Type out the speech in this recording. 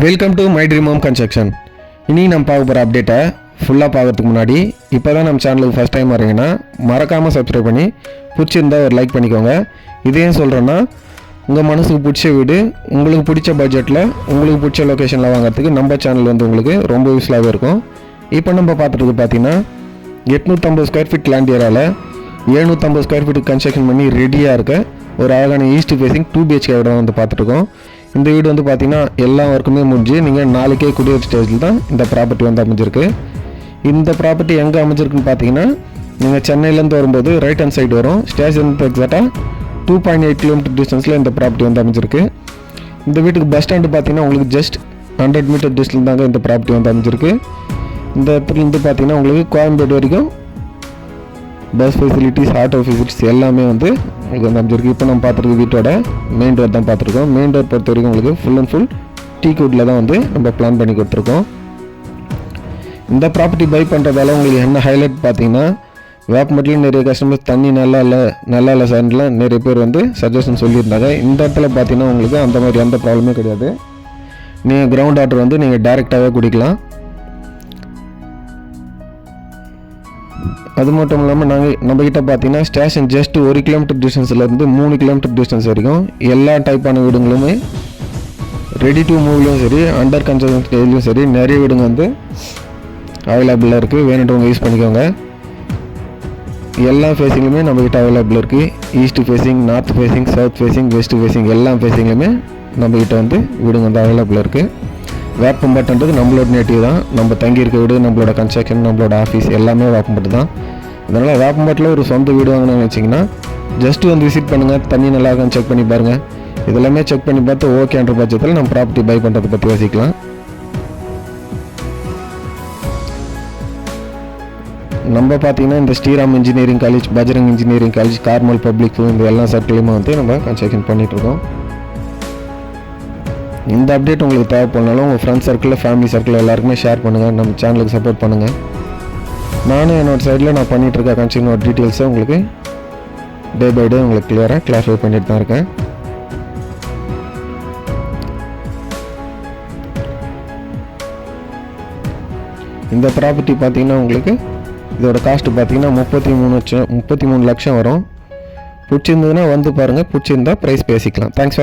Welcome to my dream home construction. இனி நம்ம பார்க்க போகிற அப்டேட்டை ஃபுல்லாக பார்க்கறதுக்கு முன்னாடி இப்போ தான் நம்ம சேனலுக்கு ஃபஸ்ட் டைம் வரீங்கன்னா மறக்காமல் சப்ஸ்கிரைப் பண்ணி பிடிச்சிருந்தால் ஒரு லைக் பண்ணிக்கோங்க. இதையும் சொல்கிறேன்னா உங்கள் மனசுக்கு பிடிச்ச வீடு உங்களுக்கு பிடிச்ச பட்ஜெட்டில் உங்களுக்கு பிடிச்ச லொக்கேஷனில் வாங்குறதுக்கு நம்ம சேனல் வந்து உங்களுக்கு ரொம்ப யூஸ்ஃபுல்லாகவே இருக்கும். இப்போ நம்ம பார்த்துட்டு பார்த்தீங்கன்னா 850 ஸ்கொயர் ஃபீட் லேண்ட் ஏரியாவில் 750 ஸ்கொயர் ஃபீட் கன்ஸ்ட்ரக்ஷன் பண்ணி ரெடியாக இருக்க ஒரு அழகான ஈஸ்ட் ஃபேஸிங் 2 BHK இடம் வந்து பார்த்துருக்கோம். இந்த வீடு வந்து பார்த்திங்கன்னா எல்லா ஒர்க்குமே முடிஞ்சு நீங்கள் நாளைக்கே குடியேற ஸ்டேஜில் தான் இந்த ப்ராப்பர்ட்டி வந்து அமைஞ்சிருக்கு. இந்த ப்ராப்பர்ட்டி எங்கே அமைஞ்சிருக்குன்னு பார்த்தீங்கன்னா நீங்கள் சென்னையிலேருந்து வரும்போது ரைட் ஹேண்ட் சைடு வரும். ஸ்டேஷன் எக்ஸாக்டாக 2.8 கிலோமீட்டர் டிஸ்டன்ஸில் இந்த ப்ராப்பர்ட்டி வந்து அமைஞ்சிருக்கு. இந்த வீட்டுக்கு பஸ் ஸ்டாண்டு பார்த்தீங்கன்னா உங்களுக்கு ஜஸ்ட் 100 மீட்டர் டிஸ்டன்ஸ் தாங்க இந்த ப்ராப்பர்ட்டி வந்து அமைஞ்சிருக்கு. இந்த இடத்துலேருந்து பார்த்தீங்கன்னா உங்களுக்கு கோயம்பேடு வரைக்கும் பஸ் ஃபெசிலிட்டிஸ் ஆட்டோ ஃபெசிலிட்டிஸ் எல்லாமே வந்து உங்களுக்கு வந்து அமைஞ்சிருக்கு. இப்போ நம்ம பார்த்துருக்க வீட்டோட மெயின் டோர் தான் பார்த்துருக்கோம். மெயின் டோர் பொறுத்த வரைக்கும் உங்களுக்கு ஃபுல் அண்ட் ஃபுல் டீக் வுட்டில் தான் வந்து நம்ம பிளான் பண்ணி கொடுத்துருக்கோம். இந்த ப்ராப்பர்ட்டி பை பண்ணுறதால உங்களுக்கு என்ன ஹைலைட் பார்த்தீங்கன்னா வேப்பமட்டிலும் நிறைய கஸ்டமர்ஸ் தண்ணி நல்லா இல்லை சார்லாம் நிறைய பேர் வந்து சஜஷன் சொல்லியிருந்தாங்க. இந்த இடத்துல பார்த்தீங்கன்னா உங்களுக்கு அந்த மாதிரி எந்த ப்ராப்ளமே கிடையாது. நீங்கள் கிரவுண்ட் வாட்டர் வந்து நீங்கள் டைரெக்டாகவே குடிக்கலாம். அது மட்டும் இல்லாமல் நம்மக்கிட்ட பார்த்தீங்கன்னா ஸ்டேஷன் ஜஸ்ட் 1 கிலோமீட்டர் டிஸ்டன்ஸ்லேருந்து 3 கிலோமீட்டர் டிஸ்டன்ஸ் வரைக்கும் எல்லா டைப்பான வீடுங்களுமே ரெடி டு மூவ்லையும் சரி அண்டர் கன்ஸ்ட்ரக்ஷன் ஸ்டேஜ்லையும் சரி நிறைய வீடுங்க வந்து அவைலபிளாக இருக்குது. வேணுன்றவங்க யூஸ் பண்ணிக்கோங்க. எல்லா ஃபேஸிங்லுமே நம்மக்கிட்ட அவைலபிள் இருக்குது. East facing, north facing, south facing, west facing எல்லா ஃபேஸிங்லுமே நம்மக்கிட்ட வந்து வீடுங்க வந்து அவைலபிளாக இருக்குது. வேப்பம்பட்டுன்றது நம்மளோட நேட்டிவ் தான். நம்ம தங்கியிருக்க வீடு, நம்மளோட கன்ஸ்ட்ரக்ஷன், நம்மளோட ஆஃபீஸ் எல்லாமே வேப்பம்பட்டு தான். அதனால் வேப்பம்பட்டில் ஒரு சொந்த வீடு வாங்கணும்னு வச்சிங்கன்னா ஜஸ்ட்டு வந்து விசிட் பண்ணுங்கள். தண்ணி நல்லா இருக்கான்னு செக் பண்ணி பாருங்கள். இதெல்லாமே செக் பண்ணி பார்த்து ஓகேன்ற பட்சத்தில் நம்ம ப்ராப்பர்ட்டி பை பண்ணுறதை பற்றி யோசிக்கலாம். நம்ம பார்த்தீங்கன்னா இந்த Sriram engineering college, Bajrang engineering college, Carmel public school இந்த எல்லா சர்க்கிளையுமே வந்து நம்ம கன்ஸ்ட்ரக்ஷன் பண்ணிகிட்ருக்கோம். இந்த அப்டேட் உங்களுக்கு தேவைப்படனாலும் உங்கள் ஃப்ரெண்ட்ஸ் சர்க்கிளில், ஃபேமிலி சர்க்கிளில் எல்லாருக்குமே ஷேர் பண்ணுங்கள். நம்ம சேனலுக்கு சப்போர்ட் பண்ணுங்கள். நானும் என்னோடய சைடில் நான் பண்ணிகிட்ருக்க கன்ஸ்ட்ரக்ஷனோட டீட்டெயில்ஸை உங்களுக்கு டே பை டே உங்களுக்கு கிளியராக கிளாரிஃபை பண்ணிட்டு தான் இருக்கேன். இந்த ப்ராப்பர்ட்டி பார்த்தீங்கன்னா உங்களுக்கு இதோட காஸ்ட்டு பார்த்தீங்கன்னா 33 லட்சம் வரும். பிடிச்சிருந்ததுன்னா வந்து பாருங்கள். பிடிச்சிருந்தா ப்ரைஸ் பேசிக்கலாம். Thanks for